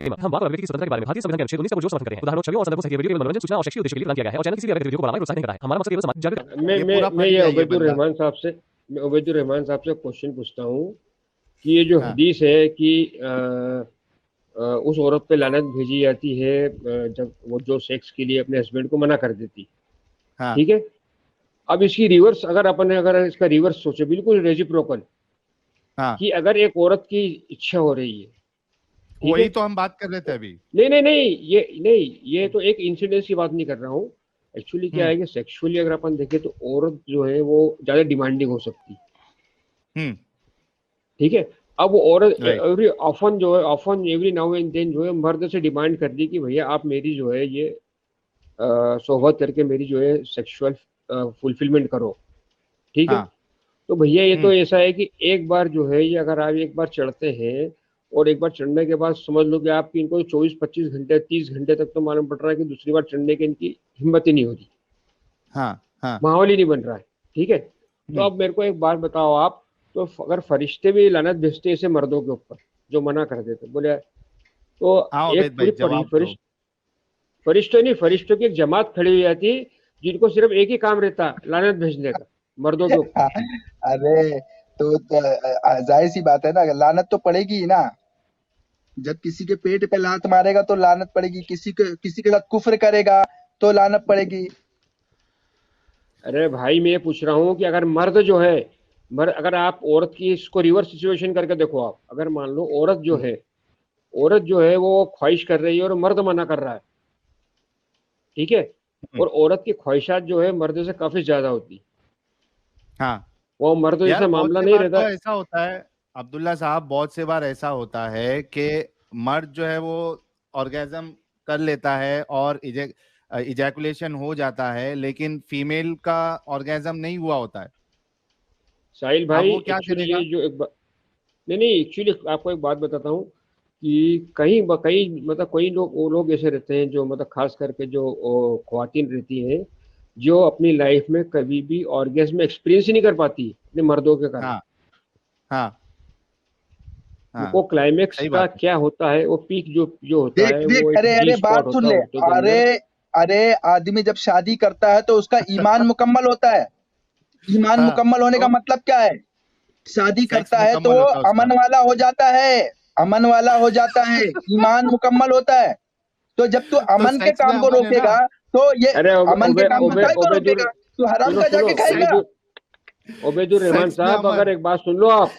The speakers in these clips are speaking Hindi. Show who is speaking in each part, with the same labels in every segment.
Speaker 1: हम बात कर व्यक्ति की स्वतंत्रता के बारे में भारतीय संविधान के अनुच्छेद 19 का जो समर्थन करते हैं। उदाहरणों, छवियों और संदर्भों सहित वीडियो केवल मनोरंजन, सूचना और शैक्षिक उद्देश्य के लिए प्रदान किया गया है और चैनल किसी भी व्यक्ति को बनाना या प्रोत्साहित नहीं करता है। हमारा मकसद केवल समाज जागरूक।
Speaker 2: मैं ये उबैदुर रहमान साहब से क्वेश्चन पूछता हूँ कि ये जो हदीस है कि उस औरत पे लानत भेजी जाती है जब वो जो सेक्स के लिए अपने हस्बैंड को मना कर देती, ठीक है। अब इसकी रिवर्स अगर इसका रिवर्स सोचे, बिल्कुल रेसिप्रोकल, कि अगर एक औरत की इच्छा हो रही है,
Speaker 3: वही तो हम बात कर रहे थे अभी।
Speaker 2: नहीं, ये तो एक इंसिडेंस की बात नहीं कर रहा हूँ। एक्चुअली क्या है कि सेक्सुअली अगर अपन देखें तो औरत जो है वो ज्यादा डिमांडिंग हो सकती, ठीक है। अब वो औरत एवरी नाउ एंड देन जो है मर्द से डिमांड कर दी कि भैया आप मेरी जो है ये सोहबत करके मेरी जो है सेक्सुअल फुलफिलमेंट करो, ठीक है। तो भैया ये तो ऐसा है कि एक बार जो है ये अगर आप एक बार चढ़ते हैं और एक बार चढ़ने के बाद समझ लो कि आपकी इनको 24-25 घंटे 30 घंटे तक तो मालूम पड़ रहा है कि दूसरी बार चढ़ने की इनकी हिम्मत ही नहीं हो रही, माहौल ही नहीं बन रहा है, ठीक है। तो अब मेरे को एक बात बताओ आप, तो अगर फरिश्ते भी लानत भेजते ऐसे मर्दों के ऊपर जो मना कर देते, बोले तो एक पूरी फरिश्तों की एक जमात खड़ी हो जाती जिनको सिर्फ एक ही काम रहता, लानत भेजने का मर्दों के ऊपर।
Speaker 4: अरे तो जाहिर सी बात है ना, लानत तो पड़ेगी ही ना। जब किसी के पेट पे लात मारेगा तो लानत पड़ेगी, किसी के साथ कुफ्र करेगा तो लानत पड़ेगी।
Speaker 2: अरे भाई मैं ये पूछ रहा हूँ कि अगर मर्द जो है अगर आप औरत की इसको रिवर्स सिचुएशन करके देखो, आप अगर मान लो औरत जो है वो ख्वाहिश कर रही है और मर्द मना कर रहा है, ठीक है, और औरत की ख्वाहिशात जो है मर्द से काफी ज्यादा होती, वो मर्द जैसा मामला नहीं रहता।
Speaker 3: ऐसा होता है अब्दुल्ला साहब, बहुत से बार ऐसा होता है कि मर्द जो है वो ऑर्गेजम कर लेता है और इजैकुलेशन हो जाता है, लेकिन फीमेल का ऑर्गेजम नहीं हुआ होता है।
Speaker 2: साहिल भाई एक्चुअली ये जो नहीं एक्चुअली आपको एक बात बताता हूँ कि कहीं मतलब कई लोग ऐसे रहते हैं जो मतलब खास करके जो ख्वातीन रहती हैं जो अपनी लाइफ में कभी भी ऑर्गेज़म एक्सपीरियंस ही नहीं कर पाती अपने मर्दों के कारण। वो क्लाइमेक्स का क्या होता है, वो पीक जो होता है वो
Speaker 4: अरे बात सुन ले। अरे आदमी जब शादी करता है तो उसका ईमान मुकम्मल होता है। ईमान मुकम्मल होने का मतलब क्या है? शादी करता है तो वो अमन वाला हो जाता है, ईमान मुकम्मल होता है। तो जब तू अमन के काम को रोकेगा तो ये अमन के काम को रोकेगा, तू हराम का जाके खाएगा।
Speaker 2: उबैदुर रहमान साहब, अगर एक बात सुन लो आप,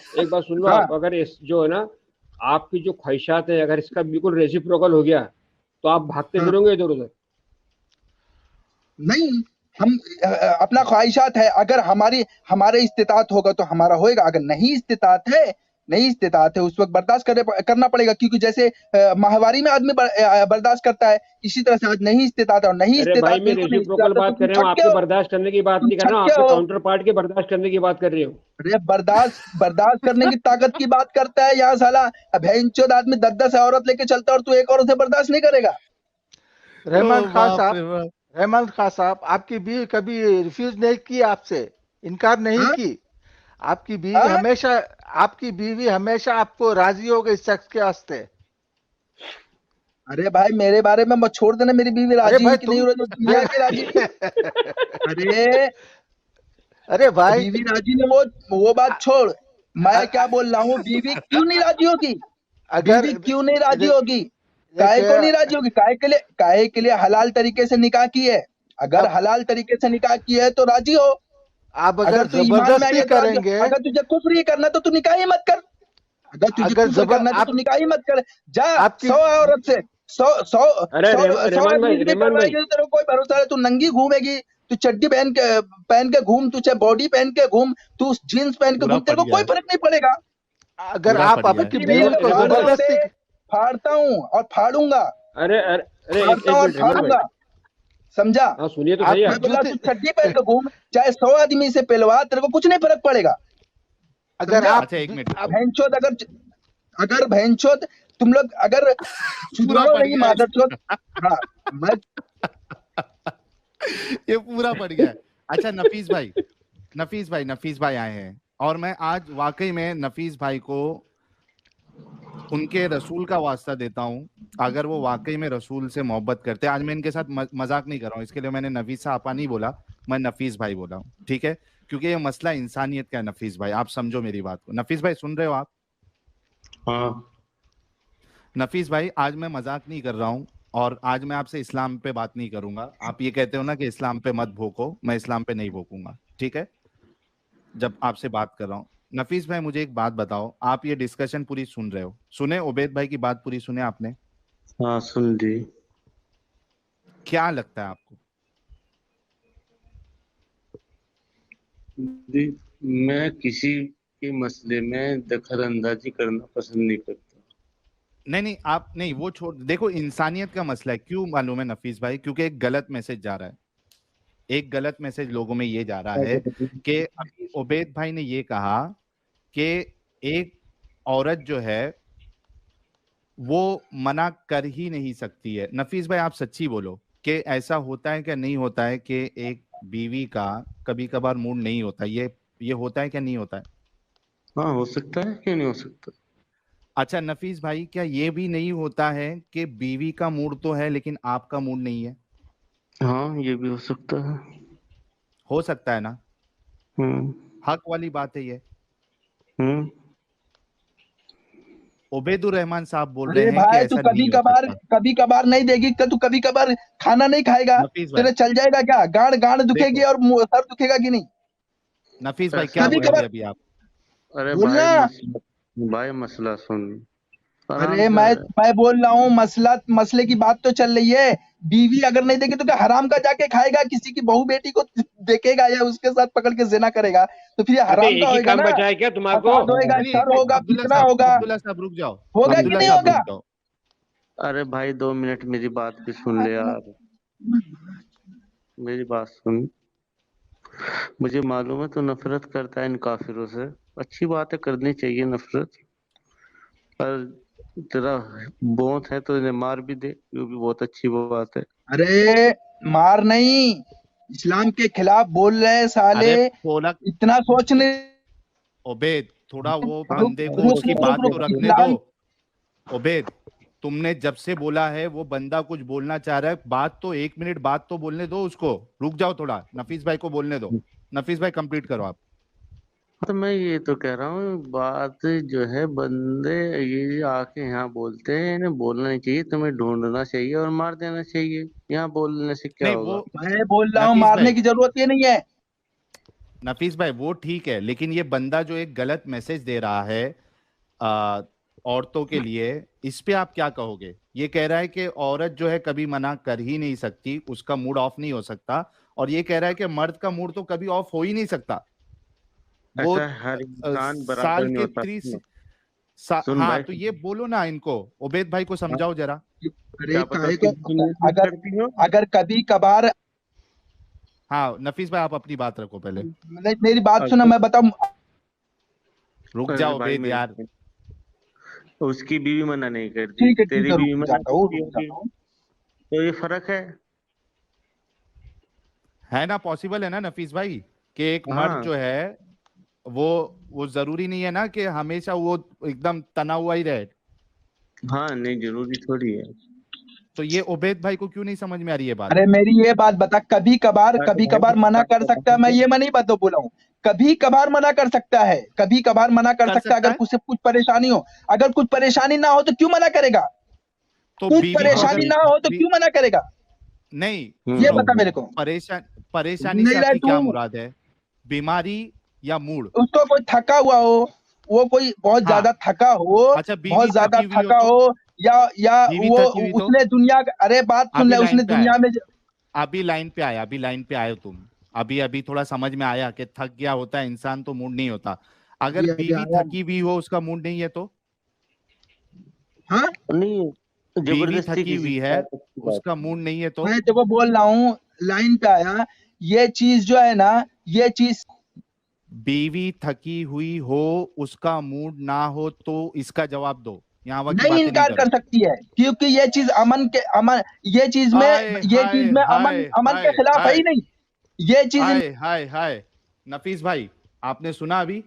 Speaker 2: अगर जो है ना आपकी जो ख्वाहिशात है अगर इसका बिल्कुल रेसिप्रोकल हो गया तो आप भागते फिरोगे इधर उधर।
Speaker 4: नहीं, हम अपना ख्वाहिशात है, अगर हमारे इस्तिताअत होगा तो हमारा होएगा, अगर नहीं इस्तिताअत है उस वक्त बर्दाश्त करना पड़ेगा, क्योंकि जैसे माहवारी में आदमी बर्दाश्त करता है, इसी तरह से आज नहीं इस्तिताअत और नहीं इस्तिताअत
Speaker 2: रेसिप्रोकल बात कर रहे हूं, आपके बर्दाश्त करने की बात नहीं कर रहा हूं, आपके काउंटर पार्ट के बर्दाश्त करने की बात कर रही हूं।
Speaker 4: अरे बर्दाश्त करने की ताकत की बात करता है यहाँ साला। भैंचोद आदमी 10 औरत लेके चलता है और तू एक औरत से बर्दाश्त नहीं करेगा।
Speaker 5: रहमान खान साहब, आपकी बीवी कभी रिफ्यूज नहीं की, आपसे इनकार नहीं की? आपकी बीवी हमेशा आपको राजी हो गई सेक्स के वास्ते।
Speaker 4: अरे भाई मेरे बारे में मत छोड़ देना, मेरी बीवी राजी है कि नहीं हो रही, दुनिया की राजी। अरे भाई बीवी राजी ने वो बात छोड़, मैं क्या बोल रहा हूँ, बीवी क्यों नहीं राजी होगी? बीवी क्यों नहीं राजी होगी? काहे को नहीं राजी होगी? काहे के लिए हलाल तरीके से निकाह की है। अगर हलाल तरीके से निकाह की है तो राजी हो।
Speaker 5: आप अगर जबरदस्ती करेंगे,
Speaker 4: अगर तुझे कुफ्र ही करना तो तू निकाह ही मत कर। अगर तुझे कुफ्र करना तो तू निकाह ही मत कर। जा 100 औरत से 100 तेरे कोई भरोसा है? तू नंगी घूमेगी, तू चड्डी पहन के घूम, तू चाहे बॉडी पहन के घूम, तू जीन्स पहन के घूम, तेरे को कोई फर्क नहीं पड़ेगा।
Speaker 5: अगर आप आपकी बीवी को जबरदस्ती
Speaker 4: फाड़ता हूँ और फाड़ूंगा। फाड़ूंगा, समझा?
Speaker 2: सुनिए तो सही,
Speaker 4: तू चड्डी पहन के घूम, चाहे 100 आदमी से पिलवा, तेरे को कुछ नहीं फर्क पड़ेगा।
Speaker 5: अगर आप
Speaker 4: भैंचोद अगर भैंचोद तुम लोग अगर सुधरो नहीं मादरचोद।
Speaker 3: ये पूरा पड़ गया। अच्छा नफीस भाई आए हैं और मैं आज वाकई में नफीस भाई को उनके रसूल का वास्ता देता हूँ, अगर वो वाकई में रसूल से मोहब्बत करते, आज मैं इनके साथ मजाक नहीं कर रहा हूँ, इसके लिए मैंने नफीस आपा नहीं बोला, मैं नफीस भाई बोला हूँ, ठीक है, क्योंकि ये मसला इंसानियत का है। नफीस भाई आप समझो मेरी बात को। नफीस भाई सुन रहे हो आप?
Speaker 6: हाँ
Speaker 3: नफीस भाई आज मैं मजाक नहीं कर रहा हूँ, और आज मैं आपसे इस्लाम पे बात नहीं करूंगा। आप ये कहते हो ना कि इस्लाम पे मत भोंको, मैं इस्लाम पे नहीं भोंकूंगा, ठीक है, जब आपसे बात कर रहा हूँ। नफीस भाई मुझे एक बात बताओ, आप ये डिस्कशन पूरी सुन रहे हो? सुने उबैद भाई की बात पूरी सुने आपने?
Speaker 6: हाँ सुन ली।
Speaker 3: क्या लगता है आपको?
Speaker 6: मैं किसी के मसले में दखल अंदाजी करना पसंद नहीं करता।
Speaker 3: नहीं आप नहीं, वो छोड़, देखो इंसानियत का मसला है। क्यों मालूम है नफीस भाई? क्योंकि एक गलत मैसेज जा रहा है, एक गलत मैसेज लोगों में ये जा रहा है कि अभी उबैद भाई ने ये कहा कि एक औरत जो है वो मना कर ही नहीं सकती है। नफीस भाई आप सच्ची बोलो कि ऐसा होता है क्या नहीं होता है कि एक बीवी का कभी कभार मूड नहीं होता, ये होता है क्या नहीं होता है?
Speaker 6: हाँ हो सकता है, क्यों नहीं हो सकता।
Speaker 3: अच्छा नफीस भाई, क्या ये भी नहीं होता है कि बीवी का मूड तो है लेकिन आपका मूड नहीं है?
Speaker 6: हाँ ये भी हो सकता है।
Speaker 3: हो सकता है ना? हक वाली बात है ये। उबैदुर रहमान साहब बोल रहे
Speaker 4: अरे
Speaker 3: हैं कि
Speaker 4: भाई तू
Speaker 3: ऐसा नहीं हो सकता।
Speaker 4: कभी कभार नहीं देगी तो तू कभी कभार खाना नहीं खाएगा,
Speaker 3: नफीस भाई
Speaker 4: तेरे चल जाएगा क्या? गांड गांड दुखेगी
Speaker 3: देखो,
Speaker 4: और सर दुखेगा कि नहीं?
Speaker 3: नफीस भाई क्या
Speaker 4: कभी
Speaker 3: बोलेंगे
Speaker 4: कभार
Speaker 3: अभी आप?
Speaker 6: अरे
Speaker 4: बोलना।
Speaker 6: भाई मसला सुन आराम
Speaker 4: अरे
Speaker 6: से।
Speaker 4: मैं बोल रहा हूँ, मसले की बात तो चल रही है। बीवी अगर नहीं देगी तो क्या हराम का जाके खाएगा? किसी की बहू बेटी को देखेगा या उसके साथ पकड़ के जिना करेगा तो फिर ये
Speaker 2: अबे
Speaker 4: हराम
Speaker 2: एक
Speaker 4: का
Speaker 2: ही
Speaker 4: होगा
Speaker 2: काम
Speaker 4: ना।
Speaker 2: बचा है क्या तुम्हारे
Speaker 4: फसाद होएगा,
Speaker 3: नहीं,
Speaker 4: शर होगा, फितना होगा,
Speaker 3: अब्दुल्ला साहब रुक जाओ,
Speaker 4: होगा कि
Speaker 3: अब्दुल्ला
Speaker 4: नहीं
Speaker 3: साहब
Speaker 4: होगा?
Speaker 3: रुक जाओ।
Speaker 6: अरे भाई 2 मिनट मेरी बात भी सुन ले यार, मेरी बात सुन। मुझे मालूम है तू नफरत करता है इन काफिरों से, अच्छी बात है, करनी चाहिए नफरत, पर तेरा बोत है तो इन्हें मार भी दे, ये भी बहुत अच्छी बात है।
Speaker 4: अरे मार नहीं, इस्लाम के खिलाफ बोल रहे हैं साले,
Speaker 3: अरे पोलक
Speaker 4: इतना सोच नहीं।
Speaker 3: उबैद, थोड़ा वो
Speaker 6: हाँ,
Speaker 3: बंदे को
Speaker 4: रुक
Speaker 3: उसकी
Speaker 4: रुक
Speaker 3: बात
Speaker 4: रुक
Speaker 3: तो
Speaker 4: रुक
Speaker 3: रखने दो।
Speaker 4: इस्लाम।
Speaker 3: उबैद, तुमने जब से बोला है वो बंदा कुछ बोलना चाह रहा है, बात तो 1 मिनट बात तो बोलने दो उसको, रुक जाओ थोड़ा, नफीस भाई को बोलने दो। नफीस भाई कंप्लीट करो आप।
Speaker 6: तो मैं ये तो कह रहा हूँ, बात जो है बंदे ये आके यहाँ बोलते हैं, इन्हें बोलना नहीं चाहिए, तुम्हें ढूंढना चाहिए और मार देना चाहिए। यहाँ बोलने से क्या
Speaker 3: नहीं
Speaker 6: होगा।
Speaker 3: वो
Speaker 4: मैं बोल रहा हूँ
Speaker 3: नफीस
Speaker 4: मारने
Speaker 3: भाई,
Speaker 4: की जरूरत ये नहीं है।
Speaker 3: नफीस भाई वो ठीक है, लेकिन ये बंदा जो एक गलत मैसेज दे रहा है औरतों के लिए, इस पे आप क्या कहोगे? ये कह रहा है कि औरत जो है कभी मना कर ही नहीं सकती, उसका मूड ऑफ नहीं हो सकता, और ये कह रहा है कि मर्द का मूड तो कभी ऑफ हो ही नहीं सकता। वो
Speaker 6: ऐसा हर इंसान बराबर
Speaker 3: साल
Speaker 6: नहीं
Speaker 3: के
Speaker 6: होता।
Speaker 3: 30
Speaker 6: सुन
Speaker 3: हाँ
Speaker 6: भाई,
Speaker 3: तो ये बोलो ना इनको, उबैद भाई को समझाओ जरा।
Speaker 4: अरे
Speaker 6: क्या पता
Speaker 4: काहे
Speaker 6: उसकी
Speaker 4: को,
Speaker 6: दुनिया
Speaker 4: अगर
Speaker 6: करती हो।
Speaker 4: अगर कभी कभार,
Speaker 3: हाँ नफीस भाई आप अपनी बात रखो पहले।
Speaker 4: मेरी बात सुनो, मैं बताऊं।
Speaker 3: रुक
Speaker 6: अरे
Speaker 3: जाओ
Speaker 6: भाई
Speaker 3: उबैद यार।
Speaker 6: उसकी बीवी मना नहीं करती,
Speaker 4: ठीक है
Speaker 6: तेरी बीवी
Speaker 4: रुक
Speaker 6: मना
Speaker 4: जाता हूँ,
Speaker 6: करती
Speaker 4: रुक
Speaker 6: होगी,
Speaker 4: जाता हूँ।
Speaker 6: तो ये फर्क
Speaker 3: है ना, पॉसिबल है ना नफीस भाई कि एक मर्द
Speaker 6: हाँ
Speaker 3: जो है वो जरूरी नहीं है ना कि हमेशा वो एकदम तना हुआ ही रहे।
Speaker 6: हाँ, नहीं जरूरी थोड़ी है।
Speaker 3: तो ये उबैद भाई को क्यों नहीं समझ में आ रही है बात?
Speaker 4: अरे मेरी ये बात बता, कभी कभार मना कर सकता है, मैं ये नहीं बात बोला हूँ। कभी कभार मना कर सकता है, कभी कभार मना कर सकता है, अगर कुछ परेशानी हो। अगर कुछ परेशानी ना हो तो क्यों मना करेगा?
Speaker 3: तो
Speaker 4: कुछ
Speaker 3: बीवी को
Speaker 4: परेशानी ना हो तो क्यों मना करेगा?
Speaker 3: नहीं,
Speaker 4: ये बता मेरे को।
Speaker 3: परेशानी
Speaker 4: नहीं
Speaker 3: से
Speaker 4: रहे
Speaker 3: आपकी क्या
Speaker 4: तू,
Speaker 3: मुराद है? बीमारी या मूड?
Speaker 4: उसको कोई थका हुआ हो, वो कोई बहुत ज्यादा थका हो,
Speaker 3: अच्छा बीवी
Speaker 4: बहुत ज्यादा
Speaker 3: थकी हुई
Speaker 4: थका
Speaker 3: हो तो?
Speaker 4: हो, या
Speaker 3: बीवी
Speaker 4: वो
Speaker 3: थकी हुई तो?
Speaker 4: उसने दुनिया, अरे बात सुन ले,
Speaker 3: अभी लाइन
Speaker 4: उसने
Speaker 3: पे
Speaker 4: दुनिया
Speaker 3: आया,
Speaker 4: में
Speaker 3: अभी लाइन पे आए हो तुम, अभी थोड़ा समझ में आया कि थक गया होता है इंसान तो मूड नहीं होता। अगर
Speaker 4: अभी
Speaker 3: बीवी
Speaker 4: आया।
Speaker 3: थकी हुई हो उसका मूड नहीं है तो?
Speaker 4: हाँ
Speaker 6: नहीं,
Speaker 3: बीवी
Speaker 6: जबरदस्ती
Speaker 3: थकी
Speaker 6: किसी
Speaker 3: हुई
Speaker 6: के
Speaker 3: है
Speaker 6: साथ अच्छी बात
Speaker 3: उसका मूड नहीं है तो?
Speaker 4: मैं देखो बोल रहा हूँ, लाइन पे आया। ये चीज जो है ना, ये चीज,
Speaker 3: बीवी थकी हुई हो उसका मूड ना हो तो इसका जवाब दो, यहाँ की
Speaker 4: नहीं
Speaker 3: बातें नहीं
Speaker 4: इनकार
Speaker 3: करो।
Speaker 4: कर सकती है, क्योंकि ये चीज अमन, ये चीज में,
Speaker 3: हाय
Speaker 4: ये चीज में
Speaker 3: हाय
Speaker 4: अमन के
Speaker 3: हाय
Speaker 4: खिलाफ है ही
Speaker 3: हाय
Speaker 4: नहीं। ये चीज
Speaker 3: हाय। नफीस भाई आपने सुना अभी?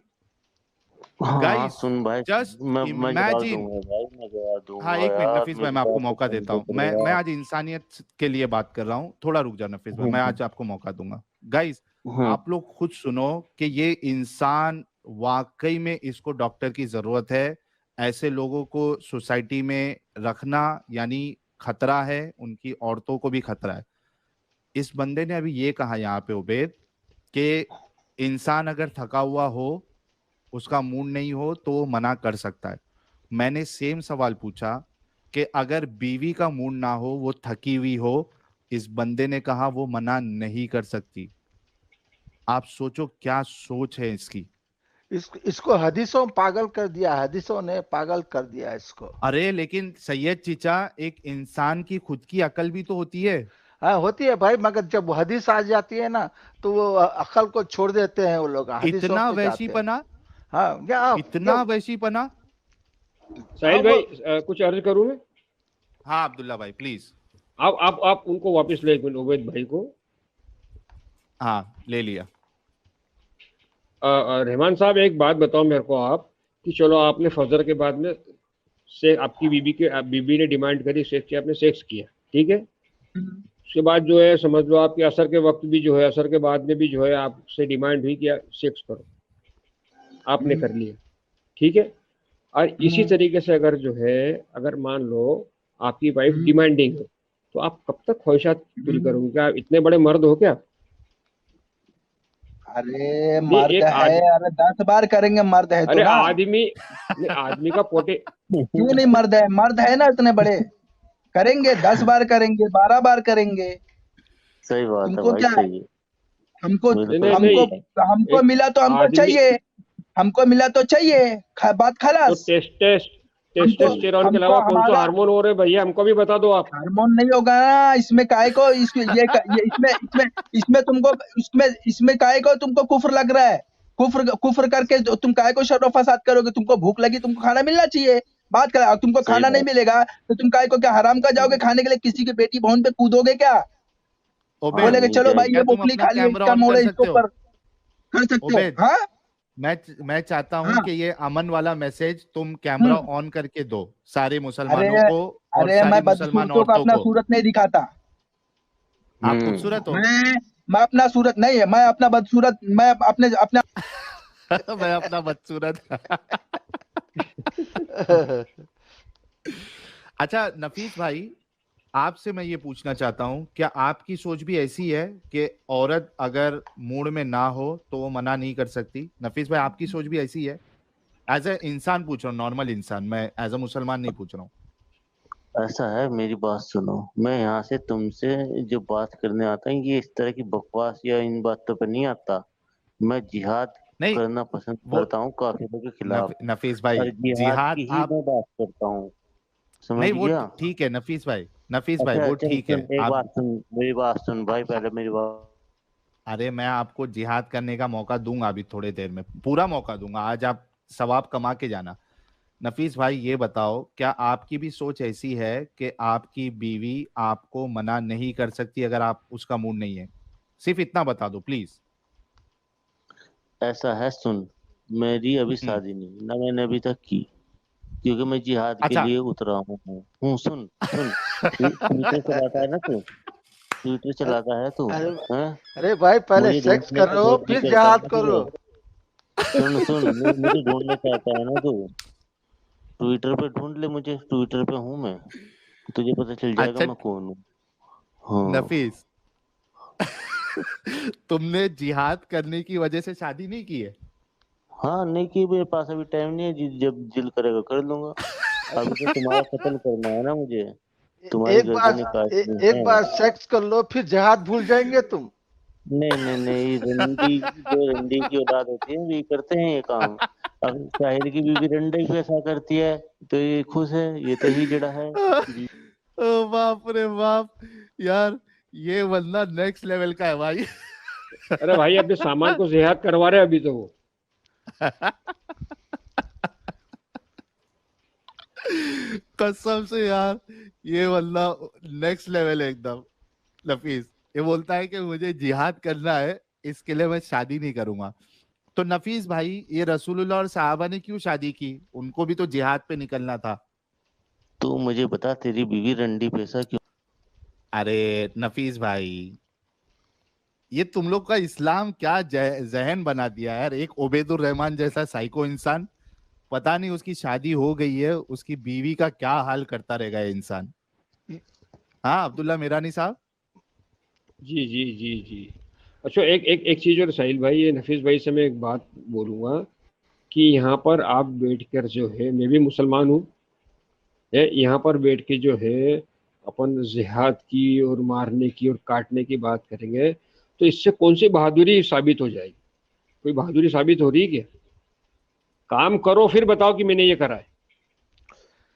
Speaker 6: हाँ
Speaker 3: गाइस
Speaker 6: सुन भाई,
Speaker 3: जस्ट
Speaker 6: मैं जवाब
Speaker 3: इमेजिन।
Speaker 6: दूंगा भाई, मैं जवाब दूंगा
Speaker 3: हाँ एक मिनट
Speaker 6: यार,
Speaker 3: नफीस भाई,
Speaker 6: मेरी
Speaker 3: मैं आपको
Speaker 6: बात तो
Speaker 3: मौका देता
Speaker 6: समझो
Speaker 3: हूँ।
Speaker 6: तो
Speaker 3: मैं
Speaker 6: यार।
Speaker 3: आज इंसानियत के लिए बात कर रहा हूँ, थोड़ा रुक जा नफीस भाई, मैं आज आपको मौका दूंगा। गाइस
Speaker 6: हम्म,
Speaker 3: आप लोग खुद सुनो कि ये इंसान वाकई में इसको डॉक्टर की जरूरत है। ऐसे लोगों को सोसाइटी में रखना यानी खतरा है, उनकी औरतों को भी खतरा है। इस बंदे ने अभी ये कहा यहाँ पे उबैद कि इंसान अगर थका हुआ हो, उसका मूड नहीं हो तो वो मना कर सकता है। मैंने सेम सवाल पूछा कि अगर बीवी का मूड ना हो, वो थकी हुई हो, इस बंदे ने कहा वो मना नहीं कर सकती। आप सोचो क्या सोच है इसकी।
Speaker 5: इसको हदीसों में पागल कर दिया, हदीसों ने पागल कर दिया इसको।
Speaker 3: अरे लेकिन सैयद चीचा, एक इंसान की खुद की अकल भी तो होती है।
Speaker 5: हाँ होती है भाई, मगर जब हदीस आ जाती है ना तो वो अकल को छोड़ देते हैं वो लोग, हदीसों
Speaker 3: इतना
Speaker 5: पे जाते हैं।
Speaker 3: वैशीपना,
Speaker 5: हाँ क्या
Speaker 3: इतना वैशीपना।
Speaker 2: साहिल
Speaker 5: वो
Speaker 2: भाई कुछ अर्ज करूं मैं?
Speaker 3: हाँ अब्दुल्ला भाई प्लीज।
Speaker 2: आप उनको वापस ले, एक मिनट, उबैद भाई को।
Speaker 3: हाँ ले लिया।
Speaker 2: रहमान साहब एक बात बताओ मेरे को आप, कि चलो आपने फजर के बाद में से आपकी बीबी ने डिमांड करी सेक्स की, आपने सेक्स किया, ठीक है। उसके बाद जो है समझ लो आपके असर के वक्त भी जो है, असर के बाद में भी जो है आपसे डिमांड हुई कि सेक्स करो, आपने कर लिया, ठीक है। और इसी तरीके से अगर जो है, अगर मान लो आपकी वाइफ डिमांडिंग है, तो आप कब तक ख्वाहिशात पूरी करोगे? क्या आप इतने बड़े मर्द हो क्या?
Speaker 4: अरे
Speaker 2: नहीं
Speaker 4: मर्द
Speaker 2: एक
Speaker 4: है, अरे 10 बार करेंगे, मर्द है तो
Speaker 2: अरे
Speaker 4: ना।
Speaker 2: आदमी, नहीं आदमी का पोटे,
Speaker 4: क्यों नहीं मर्द है ना इतने बड़े। करेंगे 10 बार करेंगे, 12 बार करेंगे।
Speaker 6: सही बात है
Speaker 4: तुमको
Speaker 6: भाई,
Speaker 4: क्या है?
Speaker 6: सही है,
Speaker 4: हमको
Speaker 2: नहीं
Speaker 6: बिल्कुल
Speaker 2: नहीं
Speaker 6: सही
Speaker 4: हमको
Speaker 2: नहीं,
Speaker 6: है।
Speaker 4: हमको
Speaker 2: एक
Speaker 4: मिला तो हमको
Speaker 2: आदमी
Speaker 4: चाहिए। हमको मिला तो चाहिए, बात
Speaker 2: तो
Speaker 4: खलास। हमको
Speaker 2: टेस्टोस्टेरोन के
Speaker 4: हमको
Speaker 2: अलावा कौन सा
Speaker 4: हमारा
Speaker 2: हार्मोन हो रहे भैया, हमको भी बता दो आप।
Speaker 4: हार्मोन नहीं होगा ना इसमें, काहे को ये इसमें काहे को तुमको कुफ्र लग रहा है। कुफ्र कुफ्र करके तुम काहे को शर फसाद करोगे? तुमको भूख लगी, तुमको खाना मिलना चाहिए, बात करा। तुमको
Speaker 6: सही
Speaker 4: खाना नहीं
Speaker 6: बात।
Speaker 4: मिलेगा तो तुम काहे को क्या हराम का जाओगे खाने के लिए? किसी की बेटी बहन पे कूदोगे क्या?
Speaker 6: हाँ
Speaker 3: उबैद
Speaker 4: बोलेगे
Speaker 6: नहीं
Speaker 4: चलो भाई
Speaker 6: जाएगी।
Speaker 3: क्या
Speaker 4: ये
Speaker 3: तुम
Speaker 4: बुकली
Speaker 3: अपना
Speaker 4: खा लिए,
Speaker 3: कैमरा
Speaker 4: इसका
Speaker 3: ऑन
Speaker 4: मोड़
Speaker 3: कर
Speaker 4: है, इसके
Speaker 3: सकते हो?
Speaker 4: ऊपर कर सकते हो।
Speaker 3: उबैद
Speaker 4: हाँ
Speaker 3: मैं चाहता हूं
Speaker 4: हाँ
Speaker 3: कि ये अमन वाला मैसेज तुम कैमरा
Speaker 4: हम्म।
Speaker 3: ऑन करके दो सारे
Speaker 4: अरे
Speaker 3: मुसलमानों को और
Speaker 4: अरे
Speaker 3: सारी
Speaker 4: मैं
Speaker 3: मुसलमान
Speaker 4: बदसूरतों का
Speaker 3: औरतों
Speaker 4: अपना
Speaker 3: को।
Speaker 4: सूरत नहीं दिखाता।
Speaker 3: आप खूबसूरत हो।
Speaker 4: मैं अपना सूरत नहीं है, मैं अपना बदसूरत, मैं अपने अपने
Speaker 3: मैं अपना बदसूरत। अच्छा नफीस भाई, आपसे मैं ये पूछना चाहता हूं, क्या आपकी सोच भी ऐसी है कि औरत अगर मूड में ना हो तो वो मना नहीं कर सकती? नफीस भाई आपकी सोच भी ऐसी है? एज ए इंसान पूछ रहा हूँ, नॉर्मल इंसान, मैं एज ए मुसलमान नहीं पूछ रहा हूँ।
Speaker 6: ऐसा है, मेरी बात सुनो, मैं यहाँ से तुमसे जो बात करने आता हूँ, ये इस तरह की बकवास या इन बातों पर नहीं आता। मैं जिहाद
Speaker 3: नहीं
Speaker 6: करना पसंद
Speaker 3: वो
Speaker 6: करता हूँ काफिरों के खिलाफ,
Speaker 3: नफीस
Speaker 6: और
Speaker 3: भाई
Speaker 6: जिहाद
Speaker 3: जिहाद
Speaker 6: की ही
Speaker 3: आप
Speaker 6: मैं बात करता हूँ, समझ
Speaker 3: नहीं, वो
Speaker 6: गया।
Speaker 3: ठीक है नफीस भाई, नफीस भाई
Speaker 6: अच्छा
Speaker 3: वो
Speaker 6: चल
Speaker 3: ठीक
Speaker 6: सुन,
Speaker 3: है
Speaker 6: एक
Speaker 3: आप।
Speaker 6: बात सुन, मेरी बात सुन भाई, पहले मेरी बात।
Speaker 3: अरे मैं आपको जिहाद करने का मौका दूंगा, अभी थोड़ी देर में पूरा मौका दूंगा, आज आप सवाब कमा के जाना। नफीस भाई ये बताओ, क्या आपकी भी सोच ऐसी है कि आपकी बीवी आपको मना नहीं कर सकती अगर आप उसका मूड नहीं है? सिर्फ इतना बता दो प्लीज।
Speaker 6: ऐसा है, सुन, मेरी अभी
Speaker 3: हम्म।
Speaker 6: शादी नहीं, ना मैंने अभी तक की, क्योंकि मैं जिहाद के
Speaker 3: अच्छा।
Speaker 6: लिए उतरा हूँ। सुन सुन, ट्विटर चलाता है ना तू, ट्विटर चलाता है तू,
Speaker 5: अरे
Speaker 6: हैं?
Speaker 5: अरे भाई पहले
Speaker 6: मुझे
Speaker 5: सेक्स
Speaker 6: ढूंढने का
Speaker 5: करो
Speaker 6: बहुत जी
Speaker 5: फिर
Speaker 6: करता है
Speaker 5: जिहाद
Speaker 6: ना
Speaker 5: करो।
Speaker 6: तुझे। सुन सुन, मुझे ढूंढना चाहता है ना तू, ट्विटर पे ढूंढ ले मुझे, ट्विटर पे हूँ मैं, तुझे पता चल जाएगा
Speaker 3: अच्छा
Speaker 6: मैं कौन हूँ। हाँ।
Speaker 3: नफीस, तुमने जिहाद करने की वजह से शादी नहीं की है?
Speaker 6: हाँ नहीं कि मेरे पास अभी टाइम नहीं है, जब दिल करेगा कर लूंगा। अभी तो तुम्हारा कत्ल करना है ना मुझे, तुम्हारी गर्दनें काटनी
Speaker 5: एक
Speaker 6: है।
Speaker 5: बार सेक्स कर लो फिर जिहाद भूल जाएंगे तुम।
Speaker 6: नहीं नहीं नहीं, रंडी, जो रंडी की औलाद होती है ये करते हैं ये काम। अब साहिल की बीवी रंडे पे ऐसा करती है तो ये खुश है, ये तो ही जड़ा है।
Speaker 3: ओ बाप रे बाप, यार ये बंदा नेक्स्ट लेवल का है भाई।
Speaker 2: अरे भाई अपने सामान को जिहाद करवा रहे हैं अभी तो वो।
Speaker 3: कसम से यार, ये बंदा नेक्स्ट लेवल है एकदम। नफीस ये बोलता है कि मुझे जिहाद करना है, इसके लिए मैं शादी नहीं करूंगा। तो नफीस भाई, ये रसूलुल्लाह और सहाबा ने क्यों शादी की? उनको भी तो जिहाद पे निकलना था।
Speaker 6: तू मुझे बता, तेरी बीवी रंडी पैसा क्यों?
Speaker 3: अरे नफीस भाई, ये तुम लोग का इस्लाम क्या जहन बना दिया है यार। एक उबैदुर रहमान जैसा साइको इंसान, पता नहीं उसकी शादी हो गई है, उसकी बीवी का क्या हाल करता रहेगा ये इंसान। हाँ अब्दुल्ला मीरानी साहब।
Speaker 2: जी जी जी जी। अच्छा, एक एक एक चीज़ और साहिल भाई, ये नफीस भाई से मैं एक बात बोलूँगा कि यहाँ पर आप बैठकर जो है, मैं भी मुसलमान हूँ, यहाँ पर बैठ के जो है अपन जिहाद की और मारने की और काटने की बात करेंगे, तो इससे कौन सी बहादुरी साबित हो जाएगी? कोई बहादुरी साबित हो रही है क्या? काम करो फिर बताओ कि मैंने ये करा है।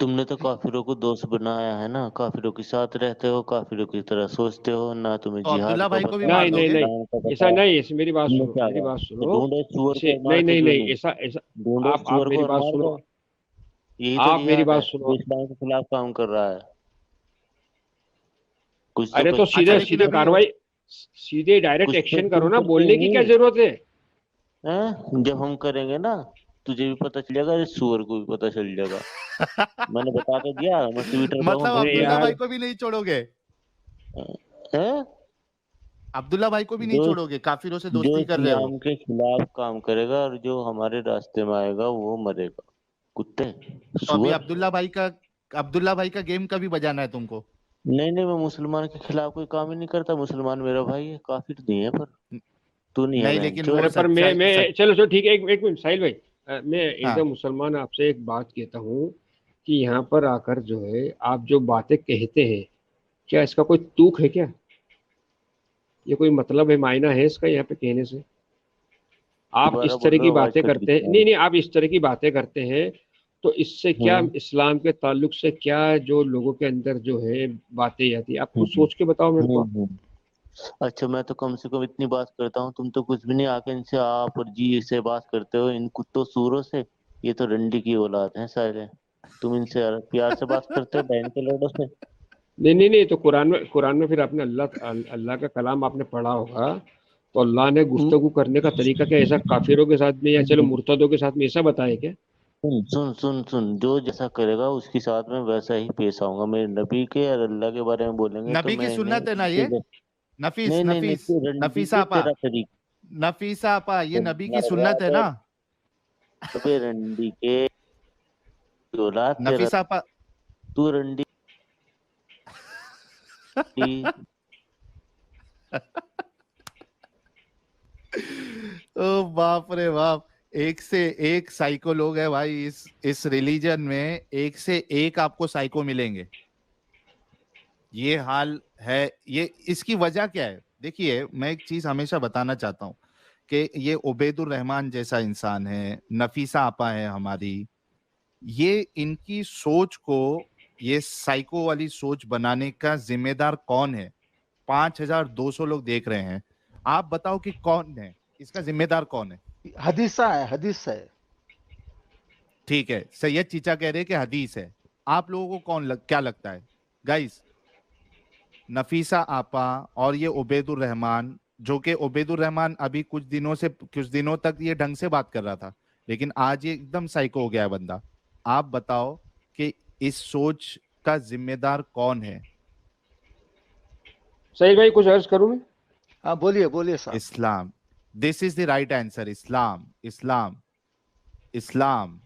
Speaker 6: तुमने तो काफिरों को दोस्त बनाया है ना, काफिरों के साथ रहते हो, काफिरों की तरह सोचते हो ना, तुम्हें
Speaker 3: तो
Speaker 6: जिहाद
Speaker 3: अब्दुल्ला
Speaker 6: का
Speaker 3: भाई को भी
Speaker 6: पता,
Speaker 3: मार
Speaker 2: नहीं नहीं
Speaker 3: दोगे?
Speaker 6: इस्लाम का
Speaker 2: नहीं, ऐसा
Speaker 6: पता।
Speaker 2: नहीं, ऐसे मेरी बात
Speaker 6: तुमने
Speaker 2: सुनो,
Speaker 6: क्या
Speaker 2: मेरी
Speaker 6: कहा?
Speaker 2: बात
Speaker 6: तो
Speaker 2: सुनो।
Speaker 6: ढूंढो सुअर
Speaker 2: ऐसे
Speaker 6: को मार
Speaker 2: नहीं
Speaker 6: के
Speaker 2: नहीं
Speaker 6: क्यों
Speaker 2: नहीं,
Speaker 6: नहीं?
Speaker 2: ऐसा ऐसा
Speaker 6: ढूंढो
Speaker 2: आप
Speaker 6: सुअर
Speaker 2: मेरी
Speaker 6: को और
Speaker 2: बात
Speaker 6: मार
Speaker 2: सुनो।
Speaker 6: दो। यही तो
Speaker 2: आप मेरी
Speaker 6: जिहाद
Speaker 2: बात
Speaker 6: है
Speaker 2: सुनो।
Speaker 6: जो इस्लाम के खिलाफ काम कर रहा है। कुछ तो
Speaker 2: अरे तो
Speaker 3: अच्छा
Speaker 2: सीधे
Speaker 6: कर,
Speaker 3: लेकिन
Speaker 2: सीधे
Speaker 3: अभी
Speaker 2: कार्रवाई, सीधे डायरेक्ट
Speaker 6: कुछ तो
Speaker 2: एक्शन करो
Speaker 6: तुम
Speaker 2: ना,
Speaker 6: करते
Speaker 2: बोलने की क्या
Speaker 6: नहीं
Speaker 2: जरूरत है?
Speaker 6: हैं? जब हम करेंगे ना, तुझे भी पता चलेगा, इस सुअर को भी पता चल जाएगा। मैंने बता तो दिया, मैं ट्विटर पर हूँ
Speaker 3: मतलब
Speaker 2: अरे
Speaker 3: अब्दुल्ला
Speaker 6: भतीजा।
Speaker 3: भाई
Speaker 2: यार,
Speaker 3: को भी नहीं छोड़ोगे?
Speaker 6: हैं?
Speaker 3: अब्दुल्ला भाई को भी नहीं
Speaker 6: जो
Speaker 3: छोड़ोगे? काफिरों से
Speaker 6: जो
Speaker 3: दोस्ती कर रहे हो?
Speaker 6: इस्लाम के खिलाफ काम करेगा और जो हमारे रास्ते में आएगा वो मरेगा। कुत्ते,
Speaker 3: तो अभी
Speaker 6: सुअर।
Speaker 3: अब्दुल्ला भाई का गेम कभी बजाना है तुमको?
Speaker 6: नहीं नहीं, मैं मुसलमान के खिलाफ कोई काम ही नहीं करता। मुसलमान मेरा भाई है, काफिर नहीं है, पर तू नहीं है
Speaker 3: नहीं,
Speaker 6: बहन
Speaker 3: लेकिन वो
Speaker 2: अरे
Speaker 6: चोद।
Speaker 2: पर मैं चलो चलो ठीक है, एक मिनट साहिल भाई, मैं
Speaker 3: हाँ।
Speaker 2: एकदम मुसलमान आपसे एक बात कहता हूँ कि यहाँ पर आकर जो है आप जो बातें कहते हैं, क्या इसका कोई तूक है क्या? ये कोई मतलब है, मायना है इसका यहाँ पे कहने से? आप
Speaker 6: दोबारा
Speaker 2: इस
Speaker 6: बोल
Speaker 2: तरह
Speaker 6: रहे
Speaker 2: की
Speaker 6: हो, आवाज
Speaker 2: बातें
Speaker 6: कट गई
Speaker 2: करते हैं, नहीं
Speaker 6: तुम्हारी।
Speaker 2: नहीं, आप इस तरह की बातें करते हैं, तो इससे क्या
Speaker 6: हम्म
Speaker 2: इस्लाम के ताल्लुक से क्या जो लोगों के अंदर जो है बातें आती है, आप कुछ
Speaker 6: हम्म
Speaker 2: सोच के बताओ मेरे को।
Speaker 6: हम्म। अच्छा, मैं तो कम से कम इतनी बात करता हूँ, तुम तो कुछ भी नहीं, आके इनसे आप और जी से बात करते हो, इन कुत्तों सूरों से। ये तो रंडी की औलाद है सारे। तुम इनसे प्यार से बात करते हो, बहन के लोडों से।
Speaker 2: नहीं नहीं नहीं, तो कुरान में फिर आपने अल्लाह का कलाम आपने पढ़ा होगा, तो अल्लाह ने
Speaker 6: हम्म,
Speaker 2: गुफ्तगू करने का तरीका क्या ऐसा काफिरों के साथ में या चलो मुर्तदों के साथ में ऐसा बताया क्या?
Speaker 6: सुन सुन सुन सुन, जो जैसा करेगा उसके साथ में वैसा ही पेश आऊंगा। मेरे नबी के और अल्लाह के बारे में बोलेंगे तो
Speaker 3: नबी की
Speaker 6: मैं
Speaker 3: सुन्नत है ना
Speaker 6: इन्हें
Speaker 3: ये? नफीस
Speaker 6: नहीं नहीं नहीं,
Speaker 3: नफीस
Speaker 6: तू रंडी
Speaker 3: नफीसा
Speaker 6: के
Speaker 3: आपा,
Speaker 6: तेरा तरीका।
Speaker 3: नफीसा आपा, ये नबी की सुन्नत है
Speaker 6: बर्बाद है,
Speaker 3: ना?
Speaker 6: अबे रंडी के औलाद तेरा।
Speaker 3: नफीसा आपा।
Speaker 6: तू रंडी
Speaker 3: ओ बाप रे बाप, एक से एक साइको लोग है भाई इस रिलीजन में। एक से एक आपको साइको मिलेंगे। ये हाल है। ये इसकी वजह क्या है? देखिए, मैं एक चीज हमेशा बताना चाहता हूँ कि ये उबैदुर रहमान जैसा इंसान है, नफीसा आपा है हमारी, ये इनकी सोच को, ये साइको वाली सोच बनाने का जिम्मेदार कौन है? 5200 लोग देख रहे हैं, आप बताओ कि कौन है इसका जिम्मेदार? कौन है?
Speaker 5: हदीसा है, हदीस है।
Speaker 3: ठीक है, सैयद चीचा कह रहे हैं कि हदीस है। आप लोगों को क्या लगता है गाइस? नफीसा आपा और ये उबैदुर रहमान, जो कि उबैदुर रहमान अभी कुछ दिनों तक ये ढंग से बात कर रहा था, लेकिन आज ये एकदम साइको हो गया है बंदा। आप बताओ कि इस सोच का जिम्मेदार कौन है?
Speaker 2: सही भाई, कुछ अर्ज करूं मैं?
Speaker 5: हाँ बोलिए बोलिए साहब।
Speaker 3: Islam. This is the right answer. Islam, Islam, Islam.